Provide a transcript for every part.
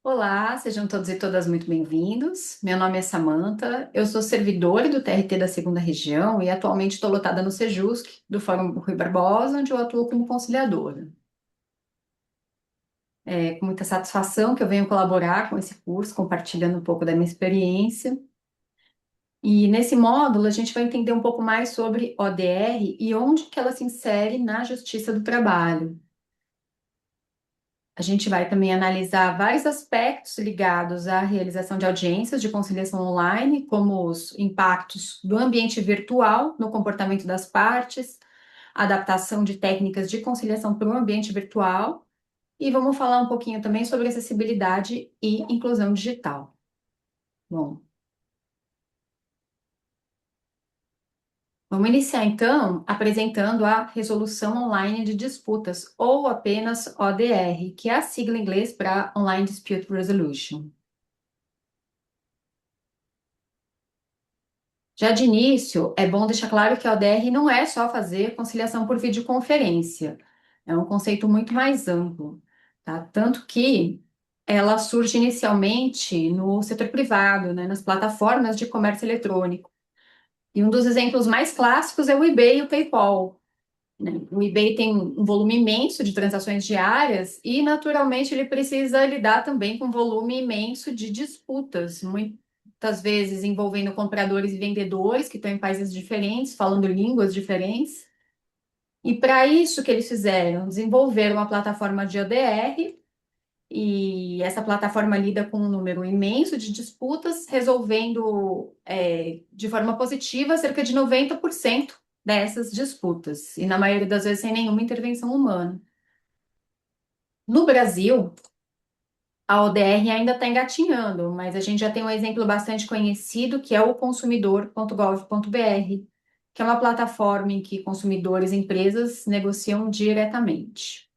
Olá, sejam todos e todas muito bem-vindos. Meu nome é Samantha, eu sou servidora do TRT da Segunda Região e atualmente estou lotada no Sejusc, do Fórum Rui Barbosa, onde eu atuo como conciliadora. É com muita satisfação que eu venho colaborar com esse curso, compartilhando um pouco da minha experiência. E nesse módulo a gente vai entender um pouco mais sobre ODR e onde que ela se insere na Justiça do Trabalho. A gente vai também analisar vários aspectos ligados à realização de audiências de conciliação online, como os impactos do ambiente virtual no comportamento das partes, adaptação de técnicas de conciliação para o ambiente virtual, e vamos falar um pouquinho também sobre acessibilidade e inclusão digital. Bom, vamos iniciar então apresentando a Resolução Online de Disputas, ou apenas ODR, que é a sigla em inglês para Online Dispute Resolution. Já de início, é bom deixar claro que a ODR não é só fazer conciliação por videoconferência. É um conceito muito mais amplo, tá? Tanto que ela surge inicialmente no setor privado, né, nas plataformas de comércio eletrônico. E um dos exemplos mais clássicos é o eBay e o PayPal, né? O eBay tem um volume imenso de transações diárias e, naturalmente, ele precisa lidar também com um volume imenso de disputas, muitas vezes envolvendo compradores e vendedores que estão em países diferentes, falando línguas diferentes. E para isso que eles fizeram, desenvolver uma plataforma de ODR, e essa plataforma lida com um número imenso de disputas, resolvendo de forma positiva cerca de 90% dessas disputas, e na maioria das vezes sem nenhuma intervenção humana. No Brasil, a ODR ainda está engatinhando, mas a gente já tem um exemplo bastante conhecido, que é o consumidor.gov.br, que é uma plataforma em que consumidores e empresas negociam diretamente.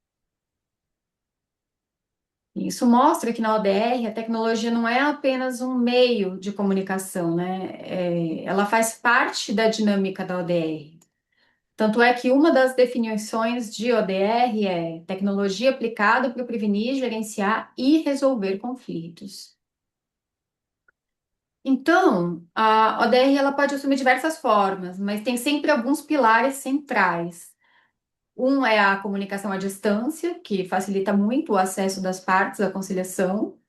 Isso mostra que na ODR a tecnologia não é apenas um meio de comunicação, né? Ela faz parte da dinâmica da ODR. Tanto é que uma das definições de ODR é tecnologia aplicada para prevenir, gerenciar e resolver conflitos. Então, a ODR ela pode assumir diversas formas, mas tem sempre alguns pilares centrais. Um é a comunicação à distância, que facilita muito o acesso das partes à conciliação.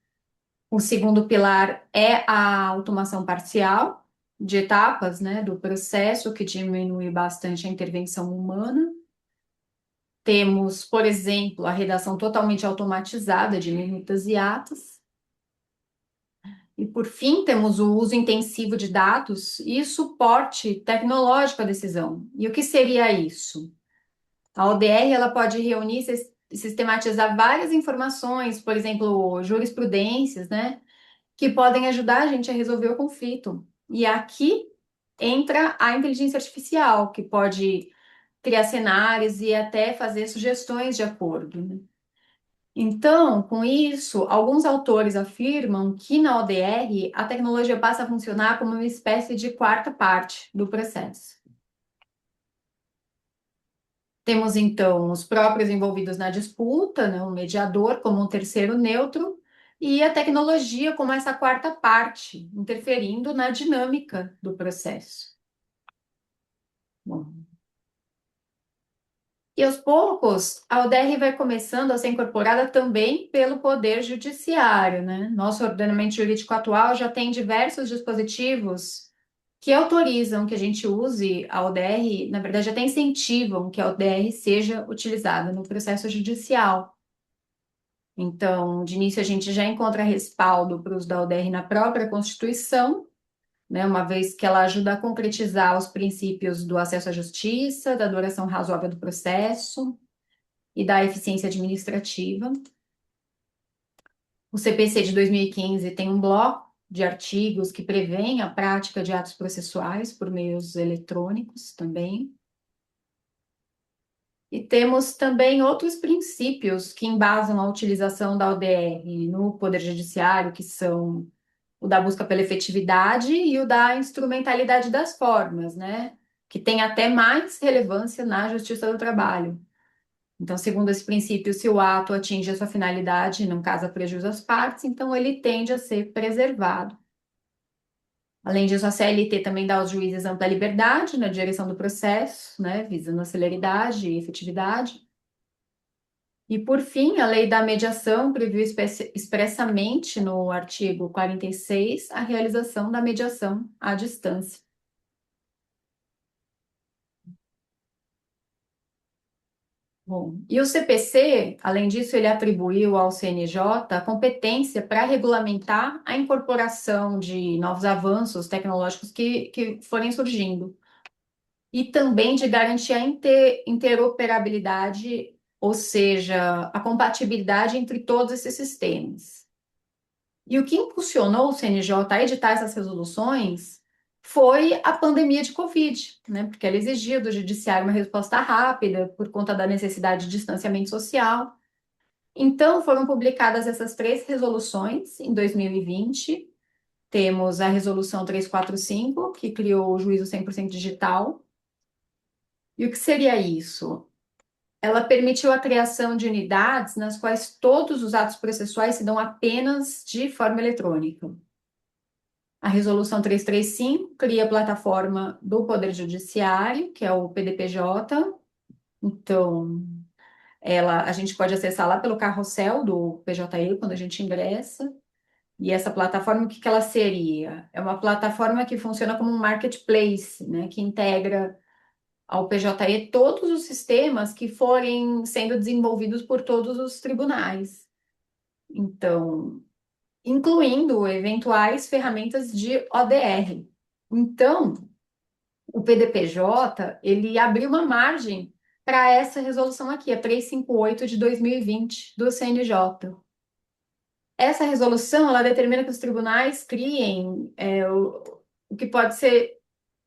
O segundo pilar é a automação parcial de etapas, né, do processo, que diminui bastante a intervenção humana. Temos, por exemplo, a redação totalmente automatizada de minutas e atas. E, por fim, temos o uso intensivo de dados e suporte tecnológico à decisão. E o que seria isso? A ODR ela pode reunir e sistematizar várias informações, por exemplo, jurisprudências, né, que podem ajudar a gente a resolver o conflito. E aqui entra a inteligência artificial, que pode criar cenários e até fazer sugestões de acordo, né? Então, com isso, alguns autores afirmam que na ODR a tecnologia passa a funcionar como uma espécie de quarta parte do processo. Temos então os próprios envolvidos na disputa, né, o mediador como um terceiro neutro, e a tecnologia como essa quarta parte, interferindo na dinâmica do processo. Bom, e aos poucos, a ODR vai começando a ser incorporada também pelo Poder Judiciário, né? Nosso ordenamento jurídico atual já tem diversos dispositivos que autorizam que a gente use a ODR, na verdade, até incentivam que a ODR seja utilizada no processo judicial. Então, de início, a gente já encontra respaldo para o uso da ODR na própria Constituição, né, uma vez que ela ajuda a concretizar os princípios do acesso à justiça, da duração razoável do processo e da eficiência administrativa. O CPC de 2015 tem um bloco de artigos que prevêem a prática de atos processuais por meios eletrônicos também. E temos também outros princípios que embasam a utilização da ODR no Poder Judiciário, que são o da busca pela efetividade e o da instrumentalidade das formas, né? Que tem até mais relevância na Justiça do Trabalho. Então, segundo esse princípio, se o ato atinge a sua finalidade e não causa prejuízo às partes, então ele tende a ser preservado. Além disso, a CLT também dá aos juízes ampla liberdade na direção do processo, né, visando a celeridade e efetividade. E, por fim, a lei da mediação previu expressamente no artigo 46 a realização da mediação à distância. Bom, e o CPC, além disso, ele atribuiu ao CNJ a competência para regulamentar a incorporação de novos avanços tecnológicos que forem surgindo, e também de garantir a interoperabilidade, ou seja, a compatibilidade entre todos esses sistemas. E o que impulsionou o CNJ a editar essas resoluções foi a pandemia de Covid, né? Porque ela exigia do judiciário uma resposta rápida por conta da necessidade de distanciamento social. Então, foram publicadas essas três resoluções em 2020. Temos a resolução 345, que criou o juízo 100% digital. E o que seria isso? Ela permitiu a criação de unidades nas quais todos os atos processuais se dão apenas de forma eletrônica. A Resolução 335 cria a plataforma do Poder Judiciário, que é o PDPJ. Então, a gente pode acessar lá pelo carrossel do PJE quando a gente ingressa. E essa plataforma, o que que ela seria? É uma plataforma que funciona como um marketplace, né, que integra ao PJE todos os sistemas que forem sendo desenvolvidos por todos os tribunais. Então, incluindo eventuais ferramentas de ODR. Então, o PDPJ, ele abriu uma margem para essa resolução aqui, a 358 de 2020 do CNJ. Essa resolução, ela determina que os tribunais criem o que pode ser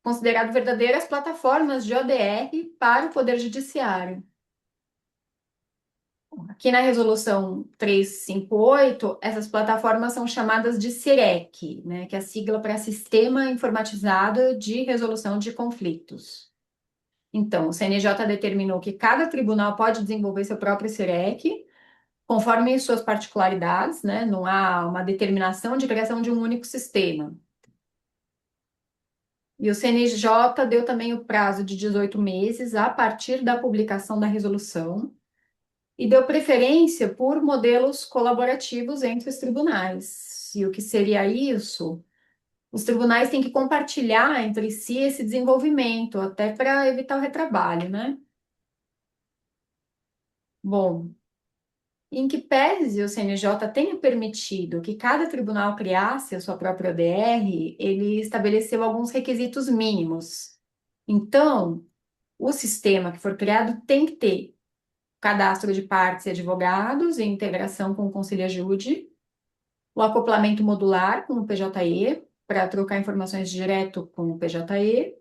considerado verdadeiras plataformas de ODR para o Poder Judiciário. Aqui na resolução 358, essas plataformas são chamadas de SIREC, né, que é a sigla para Sistema Informatizado de Resolução de Conflitos. Então, o CNJ determinou que cada tribunal pode desenvolver seu próprio SIREC, conforme suas particularidades, né, não há uma determinação de criação de um único sistema. E o CNJ deu também o prazo de 18 meses a partir da publicação da resolução e deu preferência por modelos colaborativos entre os tribunais. E o que seria isso? Os tribunais têm que compartilhar entre si esse desenvolvimento, até para evitar o retrabalho, né? Bom, em que pese o CNJ tenha permitido que cada tribunal criasse a sua própria ODR, ele estabeleceu alguns requisitos mínimos. Então, o sistema que for criado tem que ter cadastro de partes e advogados em integração com o Conselho-Ajude, o acoplamento modular com o PJE, para trocar informações direto com o PJE.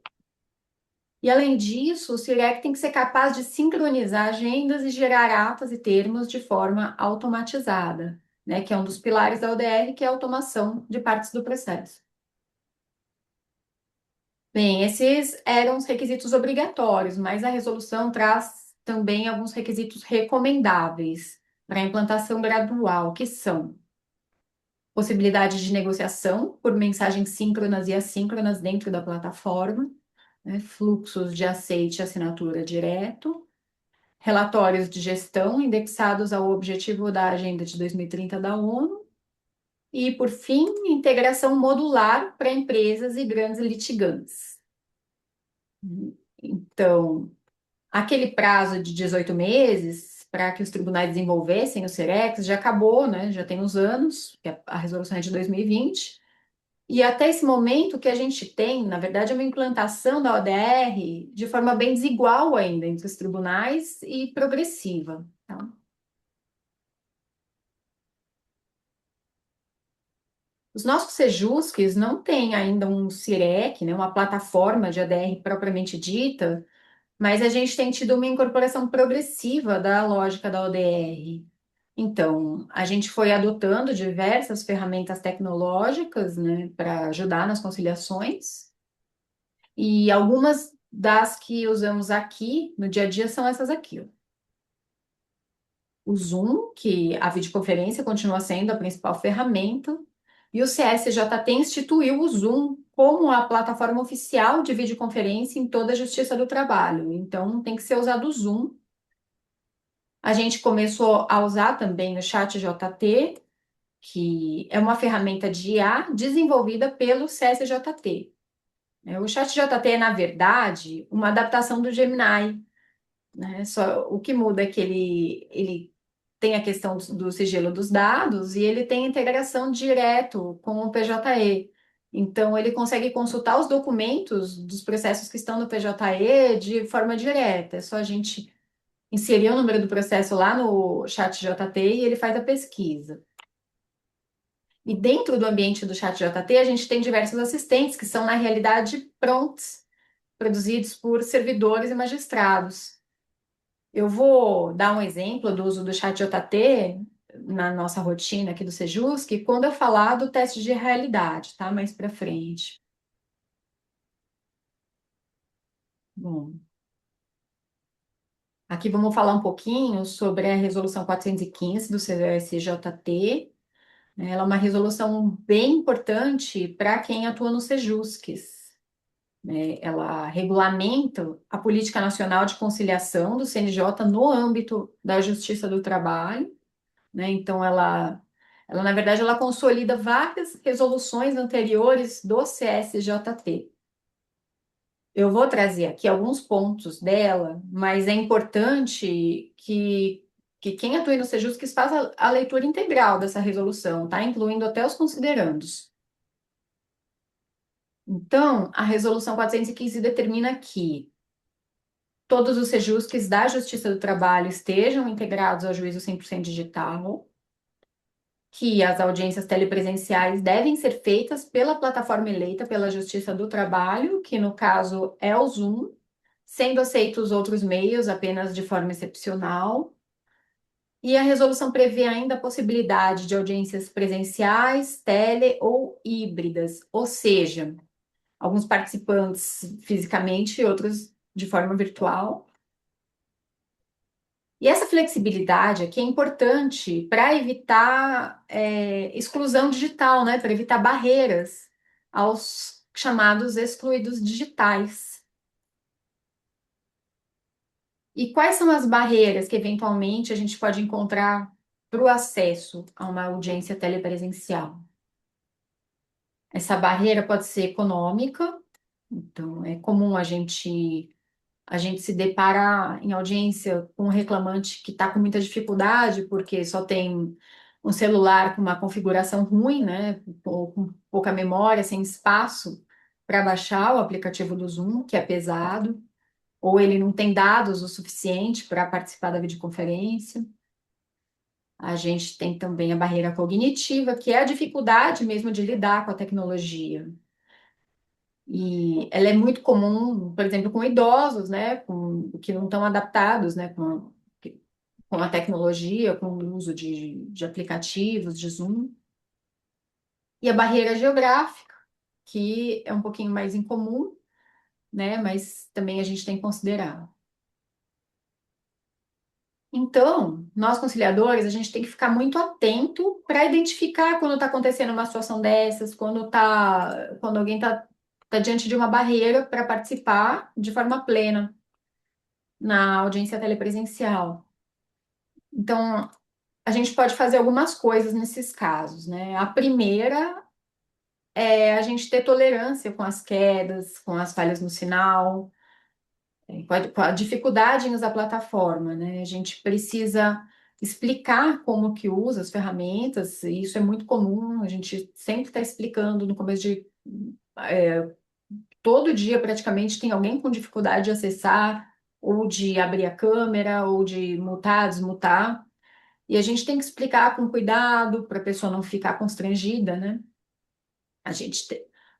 E, além disso, o CIREC tem que ser capaz de sincronizar agendas e gerar atas e termos de forma automatizada, né, que é um dos pilares da ODR, que é a automação de partes do processo. Bem, esses eram os requisitos obrigatórios, mas a resolução traz também alguns requisitos recomendáveis para a implantação gradual, que são possibilidade de negociação por mensagens síncronas e assíncronas dentro da plataforma, né, fluxos de aceite e assinatura direto, relatórios de gestão indexados ao objetivo da Agenda de 2030 da ONU, e, por fim, integração modular para empresas e grandes litigantes. Então, aquele prazo de 18 meses para que os tribunais desenvolvessem o CEREX já acabou, né? Já tem uns anos, que a resolução é de 2020, e até esse momento o que a gente tem, na verdade, é uma implantação da ODR de forma bem desigual ainda entre os tribunais e progressiva, tá? Os nossos sejusques não têm ainda um CIREC, né, uma plataforma de ODR propriamente dita, mas a gente tem tido uma incorporação progressiva da lógica da ODR. Então, a gente foi adotando diversas ferramentas tecnológicas, né, para ajudar nas conciliações, e algumas das que usamos aqui no dia a dia são essas aqui, ó. o Zoom, que a videoconferência continua sendo a principal ferramenta, e o CSJT instituiu o Zoom como a plataforma oficial de videoconferência em toda a Justiça do Trabalho. Então, tem que ser usado o Zoom. A gente começou a usar também o ChatJT, que é uma ferramenta de IA desenvolvida pelo CSJT. O ChatJT é, na verdade, uma adaptação do Gemini, né? Só o que muda é que ele tem a questão do sigilo dos dados e ele tem integração direto com o PJE. Então, ele consegue consultar os documentos dos processos que estão no PJE de forma direta. É só a gente inserir o número do processo lá no ChatJT e ele faz a pesquisa. E dentro do ambiente do ChatJT, a gente tem diversos assistentes que são, na realidade, prompts produzidos por servidores e magistrados. Eu vou dar um exemplo do uso do ChatJT na nossa rotina aqui do Sejusc, quando eu falar do teste de realidade, tá? Mais para frente. Bom, aqui vamos falar um pouquinho sobre a resolução 415 do CSJT. Ela é uma resolução bem importante para quem atua no Sejuscs. Ela regulamenta a política nacional de conciliação do CNJ no âmbito da Justiça do Trabalho, né? Então, na verdade, ela consolida várias resoluções anteriores do CSJT. Eu vou trazer aqui alguns pontos dela, mas é importante que quem atua no Sejusc faça a leitura integral dessa resolução, tá? Incluindo até os considerandos. Então, a resolução 415 determina que todos os Sejuscs da Justiça do Trabalho estejam integrados ao juízo 100% digital, que as audiências telepresenciais devem ser feitas pela plataforma eleita pela Justiça do Trabalho, que no caso é o Zoom, sendo aceitos outros meios apenas de forma excepcional. E a resolução prevê ainda a possibilidade de audiências presenciais, tele ou híbridas, ou seja, alguns participantes fisicamente e outros de forma virtual. E essa flexibilidade aqui é importante para evitar exclusão digital, né? Para evitar barreiras aos chamados excluídos digitais. E quais são as barreiras que eventualmente a gente pode encontrar para o acesso a uma audiência telepresencial? Essa barreira pode ser econômica, então é comum a gente se depara em audiência com um reclamante que está com muita dificuldade, porque só tem um celular com uma configuração ruim, né, ou com pouca memória, sem espaço para baixar o aplicativo do Zoom, que é pesado, ou ele não tem dados o suficiente para participar da videoconferência. A gente tem também a barreira cognitiva, que é a dificuldade mesmo de lidar com a tecnologia. E ela é muito comum, por exemplo, com idosos, né, que não estão adaptados, né, com a tecnologia, com o uso de aplicativos, de Zoom. E a barreira geográfica, que é um pouquinho mais incomum, né, mas também a gente tem que considerar. Então, nós conciliadores, a gente tem que ficar muito atento para identificar quando está acontecendo uma situação dessas, quando alguém está diante de uma barreira para participar de forma plena na audiência telepresencial. Então, a gente pode fazer algumas coisas nesses casos, né? A primeira é a gente ter tolerância com as quedas, com as falhas no sinal, com a dificuldade em usar a plataforma, né? A gente precisa explicar como que usa as ferramentas, e isso é muito comum, a gente sempre está explicando no começo de todo dia praticamente tem alguém com dificuldade de acessar, ou de abrir a câmera, ou de mutar, desmutar. E a gente tem que explicar com cuidado para a pessoa não ficar constrangida, né?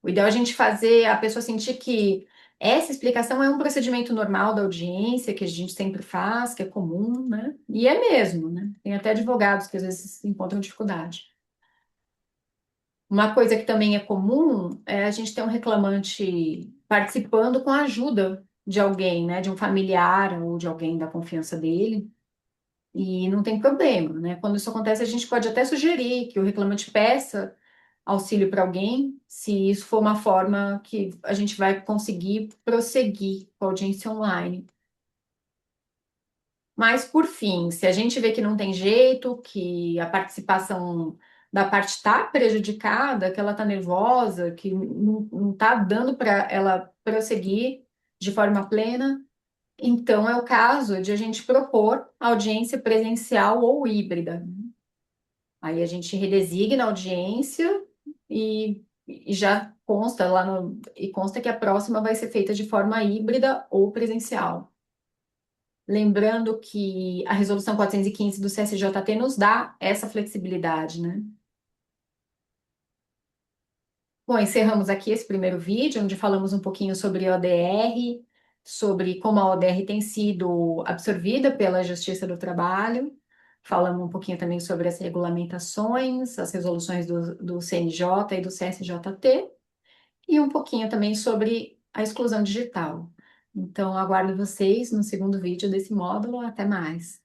O ideal é a gente fazer a pessoa sentir que essa explicação é um procedimento normal da audiência, que a gente sempre faz, que é comum, né? E é mesmo, né? Tem até advogados que às vezes encontram dificuldade. Uma coisa que também é comum é a gente ter um reclamante participando com a ajuda de alguém, né? De um familiar ou de alguém da confiança dele. E não tem problema, né? Quando isso acontece, a gente pode até sugerir que o reclamante peça auxílio para alguém, se isso for uma forma que a gente vai conseguir prosseguir com a audiência online. Mas, por fim, se a gente vê que não tem jeito, que a participação da parte está prejudicada, que ela está nervosa, que não está dando para ela prosseguir de forma plena, então é o caso de a gente propor audiência presencial ou híbrida. Aí a gente redesigna a audiência e já consta lá no, e consta que a próxima vai ser feita de forma híbrida ou presencial. Lembrando que a resolução 415 do CSJT nos dá essa flexibilidade, né? Bom, encerramos aqui esse primeiro vídeo, onde falamos um pouquinho sobre ODR, sobre como a ODR tem sido absorvida pela Justiça do Trabalho. Falamos um pouquinho também sobre as regulamentações, as resoluções do CNJ e do CSJT, e um pouquinho também sobre a exclusão digital. Então, aguardo vocês no segundo vídeo desse módulo. Até mais!